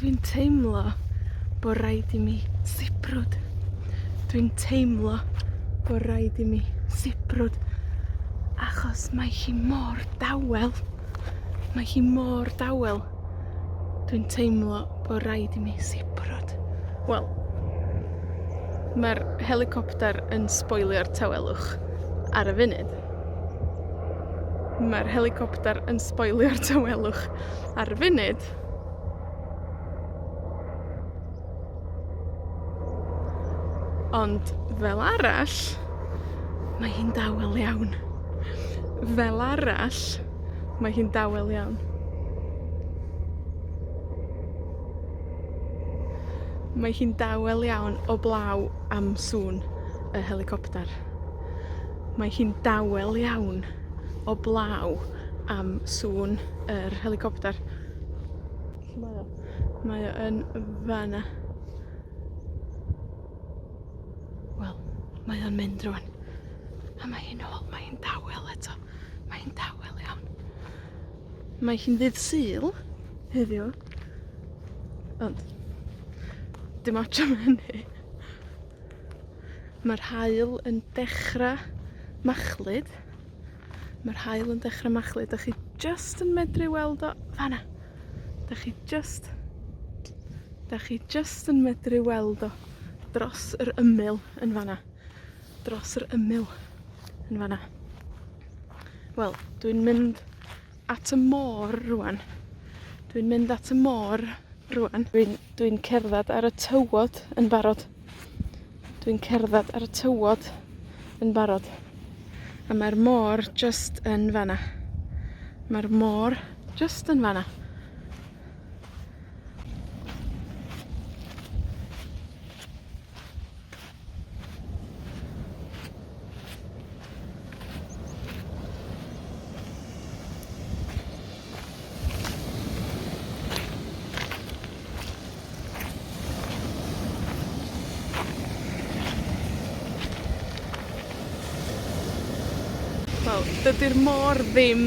Dwi'n teimlo bod rhaid i mi sibrwd. Dwi'n teimlo bod rhaid i mi sibrwd. Achos mae hi mor dawel. Mae hi mor dawel. Dwi'n teimlo bod rhaid i mi sibrwd. Wel, mae'r helicopter yn sboilio'r tawelwch ar y funud. Mae'r helicopter yn sboilio'r tawelwch ar y funud. Ond fel arall, mae hi'n dawel iawn. Fel arall, mae hi'n dawel iawn. Mae hi'n dawel iawn oblaw am sŵn y helicopter. Mae hi'n dawel iawn oblaw am sŵn yr helicopter. Mae o yn fana. Wel, mae o'n mynd rwan. A mae hi'n ôl, mae hi'n dawel eto. Mae hi'n dawel iawn. Mae hi'n ddydd Sul heddiw. Ond dim ots am hynny. Mae'r haul yn dechrau machlud. Mae'r haul yn dechrau machlud. Dach chi just yn medru weld o fana. Dach chi just yn medru weld o dros yr ymyl yn fana. Dros yr ymyl yn fana. Wel, dwi'n mynd at y môr rwan. Dwi'n mynd at y môr rwan. Dwi'n cerdded ar y tywod yn barod. Dwi'n cerdded ar y tywod yn barod. A mae'r môr just yn fana. Mae'r môr just yn fana. Wel, dydy'r môr ddim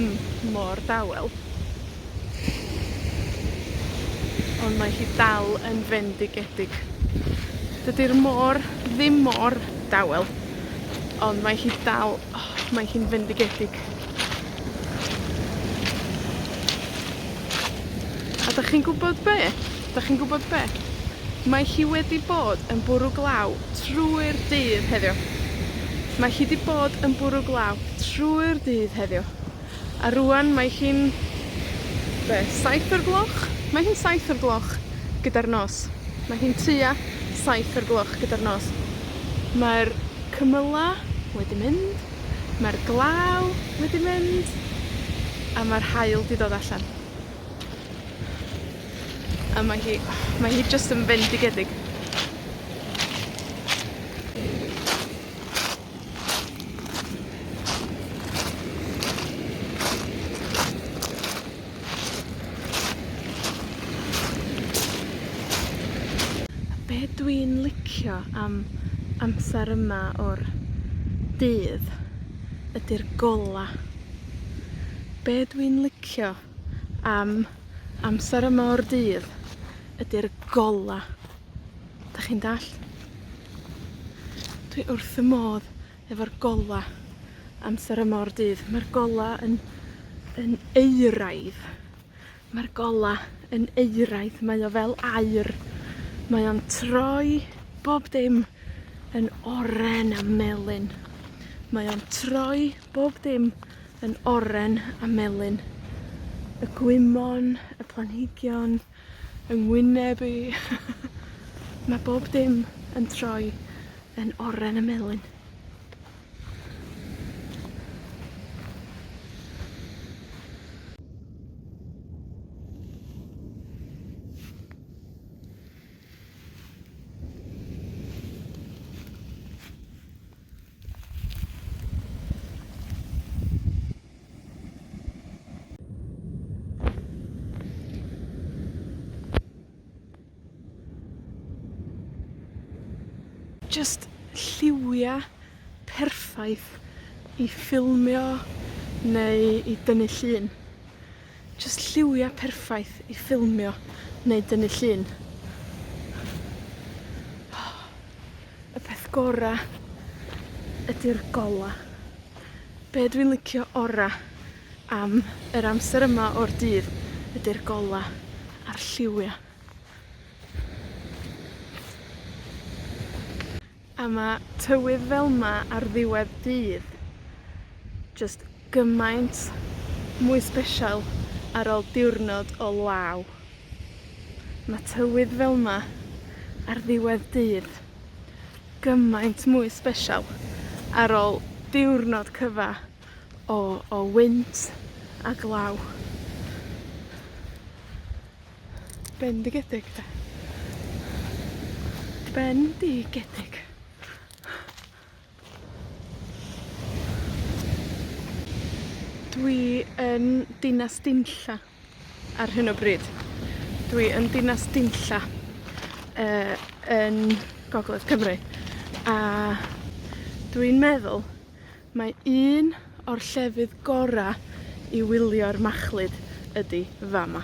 mor dawel. Ond mae hi dal yn fendigedig. Dydy'r môr ddim mor dawel. Ond mae hi dal, mae hi'n fendigedig. A dach chi'n gwybod be? Dach chi'n gwybod be? Mae hi wedi bod yn bwrw glaw trwy'r dydd heddiw. Mae hi wedi bod yn bwrw glaw trwy'r dydd heddiw. A rwan mae hi'n 7 o'r gloch? Mae hi'n 7 o'r gloch gyda'r nos. Mae hi'n tua 7 o'r gloch gyda'r nos. Mae'r cymyla wedi mynd. Mae'r glaw wedi mynd. A mae'r haul wedi dod allan. A mae hi just yn fendigedig. Be dwi'n licio am amser yma o'r dydd ydy'r gola. Be dwi'n licio am amser yma o'r dydd ydy'r gola. Dach chi'n dall? Dwi wrth y modd efo'r gola amser yma o'r dydd. Mae'r gola yn euraidd. Mae'r gola yn euraidd. Mae o fel aur. Mae o'n troi bob dim yn oren a melyn. Mae o'n troi bob dim yn oren a melyn. Y gwymon, y planhigion, yng ngwyneb i. Mae bob dim yn troi yn oren a melyn. Just lliwia perffaith i ffilmio neu i dynnu llun. Just lliwia perffaith i ffilmio neu dynnu llun. Y peth gora ydy'r gola. Be dwi'n licio ora am yr amser yma o'r dydd ydy'r gola a'r lliwia. A ma' tywydd fel 'ma ar ddiwedd dydd just gymaint mwy sbesial ar ôl diwrnod o law. Ma' tywydd fel 'ma ar ddiwedd dydd gymaint mwy sbesial ar ôl diwrnod cyfa o wynt a glaw. Bendigedig, de. Bendigedig. Dwi yn dinas Dinlla ar hyn o bryd. Dwi yn dinas Dinlla yn Gogledd Cymru. A dwi'n meddwl mai un o'r llefydd gora i wylio'r machlud ydi fama.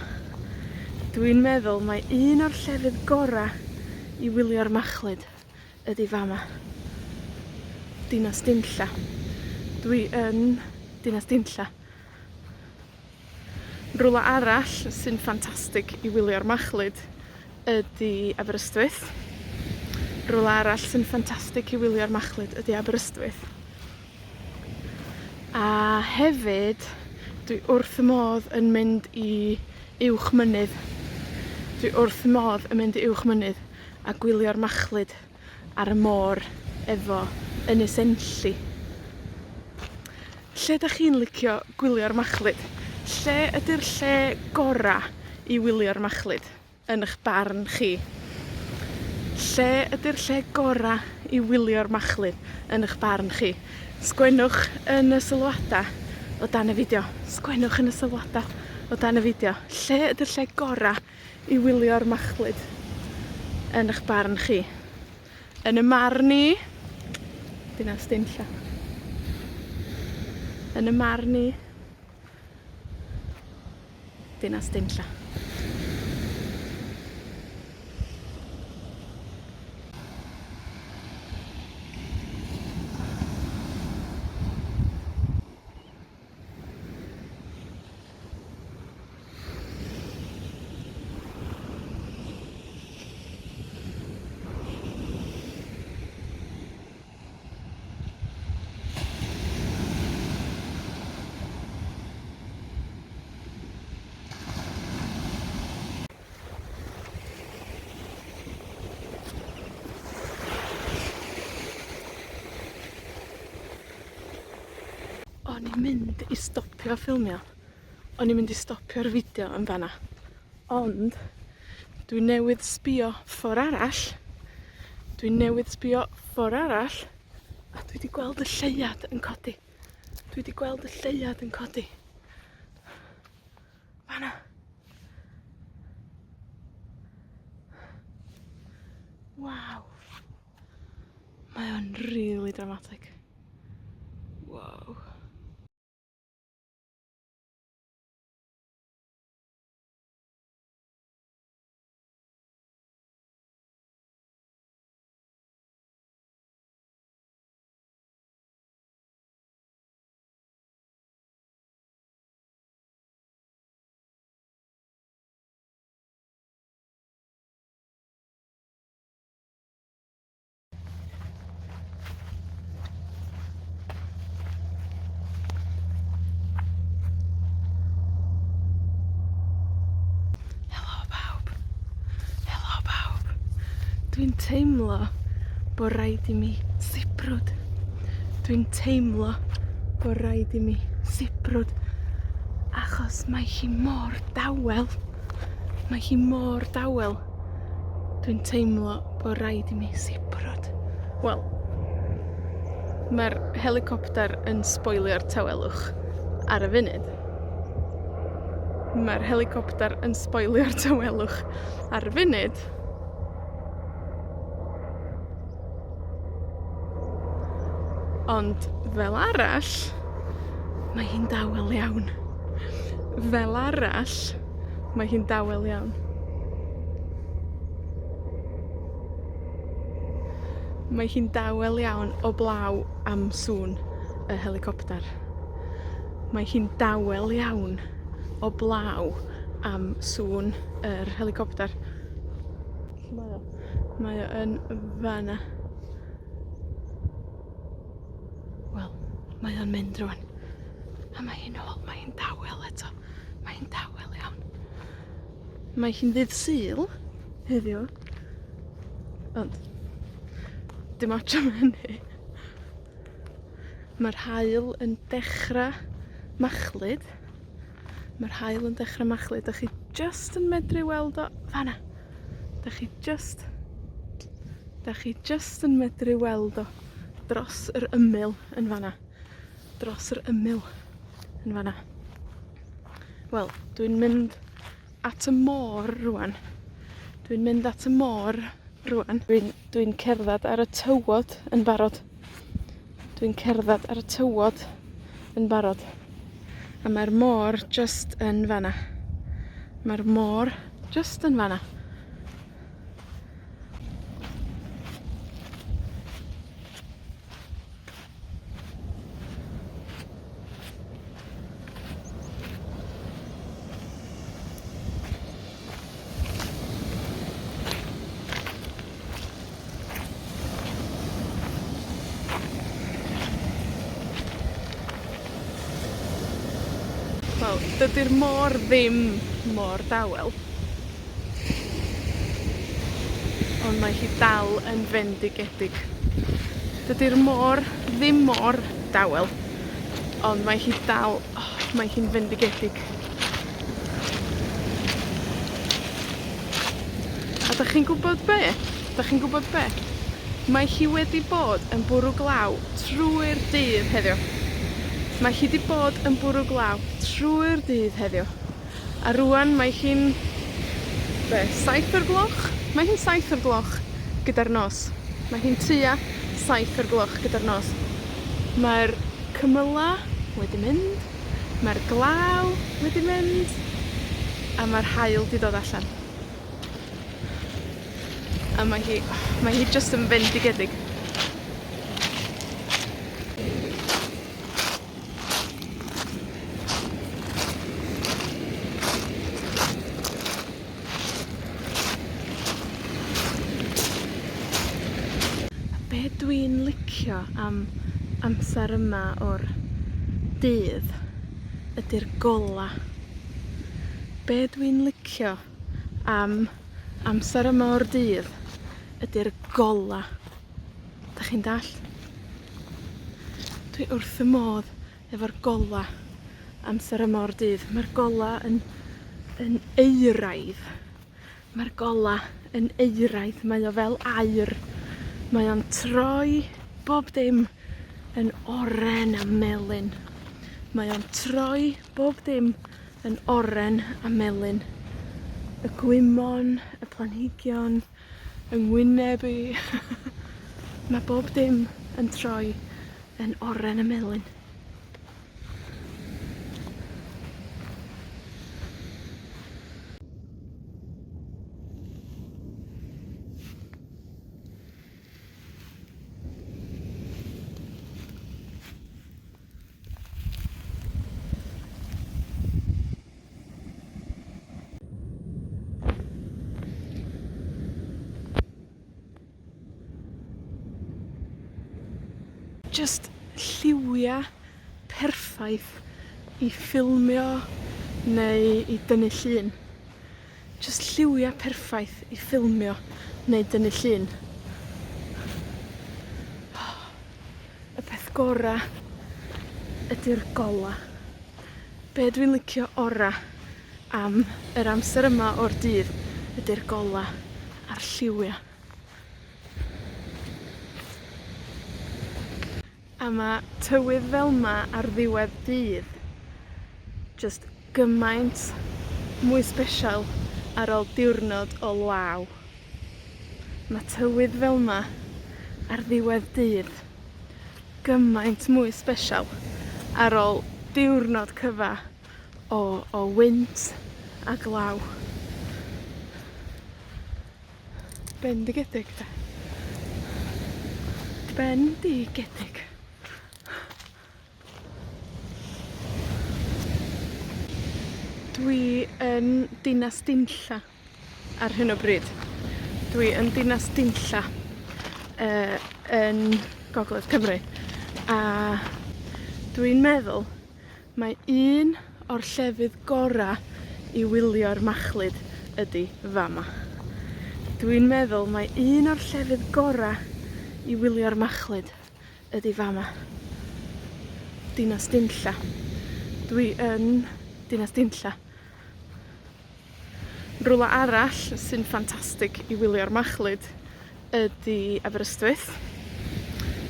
Dwi'n meddwl mai un o'r llefydd gora i wylio'r machlud ydi fama. Dinas Dinlla. Dwi yn dinas Dinlla. Rwla arall sy'n ffantastig i wylio'r machlud ydi Aberystwyth. Rwla arall sy'n ffantastig i wylio'r machlud ydi Aberystwyth. A hefyd, dwi wrth fy modd yn mynd i uwch mynydd. Dwi wrth fy modd yn mynd i uwch mynydd a gwylio'r machlud ar y môr efo Ynys Enlli. Lle 'dach chi'n licio gwylio'r machlud? Lle ydy'r lle gora i wylio'r machlud yn eich barn chi? Lle ydy'r lle gora i wylio'r machlud yn eich barn chi? Sgwennwch yn y sylwada o dan y fideo. Sgwennwch yn y sylwada o dan y fideo. Lle ydy'r lle gora i wylio'r machlud yn eich barn chi? Yn y marn i, dinas Dinlla. Yn y marn i, dinas Dinlla. O'n i'n mynd i stopio ffilmio. O'n i'n mynd i stopio'r fideo yn fanna. Ond, dwi newydd sbïo ffor arall. Dwi newydd sbïo ffor arall. A dwi 'di gweld y lleuad yn codi. Dwi 'di gweld y lleuad yn codi. Fanna. Waw. Mae o'n rili dramatic. Wow. Dwi'n teimlo bo' raid i mi sibrwd. Dwi'n teimlo bo' raid i mi sibrwd. Achos mae hi mor dawel. Mae hi mor dawel. Dwi'n teimlo bo' raid i mi sibrwd. Wel, mae'r helicopter yn sboilio'r tawelwch ar y funud. Mae'r helicopter yn sboilio'r tawelwch ar y funud. Ond fel arall, mae hi'n dawel iawn. Fel arall, mae hi'n dawel iawn. Mae hi'n dawel iawn oblaw am sŵn y helicopter. Mae hi'n dawel iawn oblaw am sŵn yr helicopter. Mae o yn fana. Wel, mae o'n mynd rwan. A mae hi'n ôl, mae hi'n dawel eto. Mae hi'n dawel iawn. Mae hi'n ddydd Sul heddiw. Ond, dim ots am hynny. Mae'r haul yn dechra machlud. Mae'r haul yn dechra machlud. Dach chi just yn medru weld o fana. Dach chi just yn medru weld o dros yr ymyl yn fana. Dros yr ymyl yn fana. Wel, dwi'n mynd at y môr rwan. Dwi'n mynd at y môr rwan. Dwi'n cerdded ar y tywod yn barod. Dwi'n cerdded ar y tywod yn barod. A mae'r môr just yn fana. Mae'r môr just yn fana. Wel, dydi'r môr ddim mor dawel. Ond mae hi dal yn fendigedig. Dydi'r môr ddim mor dawel. Ond mae hi dal, mae hi'n fendigedig. A dach chi'n gwybod be? Dach chi'n gwybod be? Mae hi wedi bod yn bwrw glaw trwy'r dydd heddiw. Mae hi wedi bod yn bwrw glaw trwy'r dydd heddiw. A rwan mae hi'n 7 o'r gloch? Mae hi'n 7 o'r gloch gyda'r nos. Mae hi'n tua 7 o'r gloch gyda'r nos. Mae'r cymyla wedi mynd. Mae'r glaw wedi mynd. A mae'r haul wedi dod allan. A mae hi just yn fendigedig. Be dwi'n licio am amser yma o'r dydd ydy'r gola. Be dwi'n licio am amser yma o'r dydd ydy'r gola. Dach chi'n dall? Dwi wrth y modd efo'r gola amser yma o'r dydd. Mae'r gola yn euraidd. Mae'r gola yn euraidd. Mae o fel aur. Mae o'n troi bob dim yn oren a melyn. Mae o'n troi bob dim yn oren a melyn. Y gwymon, y planhigion, yng ngwyneb i. Mae bob dim yn troi yn oren a melyn. Just lliwia perffaith i ffilmio neu i dynnu llun. Just lliwia perffaith i ffilmio neu dynnu llun. Y peth gora ydy'r gola. Be dwi'n licio ora am yr amser yma o'r dydd ydy'r gola a'r lliwia. A mae tywydd fel yma ar ddiwedd dydd just gymaint mwy sbesial ar ôl diwrnod o law. Mae tywydd fel yma ar ddiwedd dydd gymaint mwy sbesial ar ôl diwrnod cyfa o wynt a glaw. Bendigedig, de. bendigedig. Dwi yn dinas Dinlla ar hyn o bryd. Dwi yn dinas Dinlla yn Gogledd Cymru. A dwi'n meddwl mai un o'r llefydd gora' i wylio'r machlud ydi fama. Dwi'n meddwl mai un o'r llefydd gora' i wylio'r machlud ydi fama. Dinas Dinlla. Dwi yn dinas Dinlla. Rwla arall sy'n ffantastig i wylio'r machlud ydi Aberystwyth.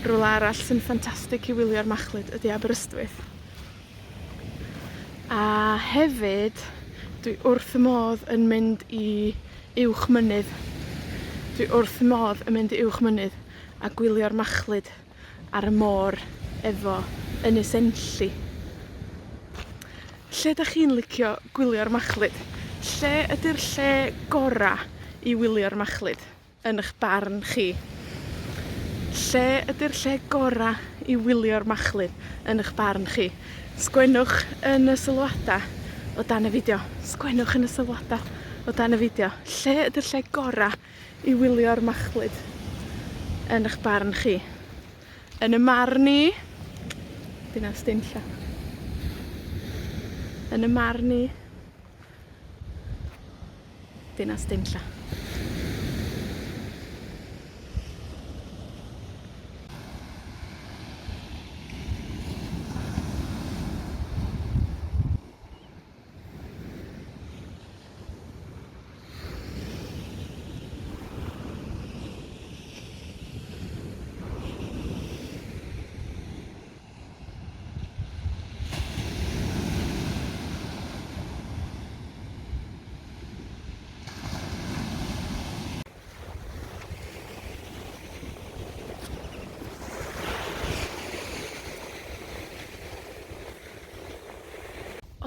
Rwla arall sy'n ffantastig i wylio'r machlud ydi Aberystwyth. A hefyd, dwi wrth fy modd yn mynd i uwch mynydd. Dwi wrth fy modd yn mynd i uwch mynydd a gwylio'r machlud ar y môr efo ynys Enlli. Lle 'dach chi'n licio gwylio'r machlud? Lle ydi'r lle gora' i wylio'r machlud yn eich barn chi? Lle ydi'r lle gora' i wylio'r machlud yn eich barn chi? Sgwennwch yn y sylwada o dan y fideo. Sgwennwch yn y sylwada o dan y fideo. Lle ydi'r lle gora' i wylio'r machlud yn eich barn chi? Yn y marn i, dinas Dinlla. Yn y marn i, dinas Dinlla.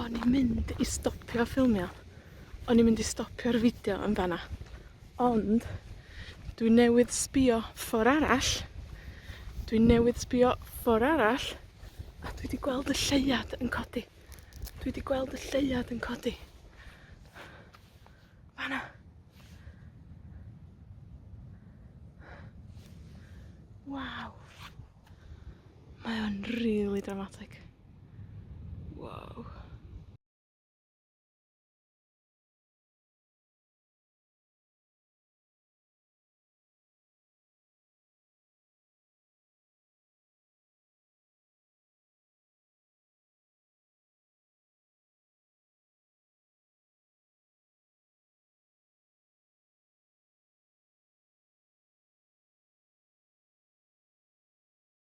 O'n i'n mynd i stopio ffilmio. O'n i'n mynd i stopio'r fideo yn fanna. Ond, dwi newydd sbïo ffor arall. Dwi newydd sbïo ffor arall. A dwi 'di gweld y lleuad yn codi. Dwi 'di gweld y lleuad yn codi. Fanna. Waw. Mae o'n rili dramatig.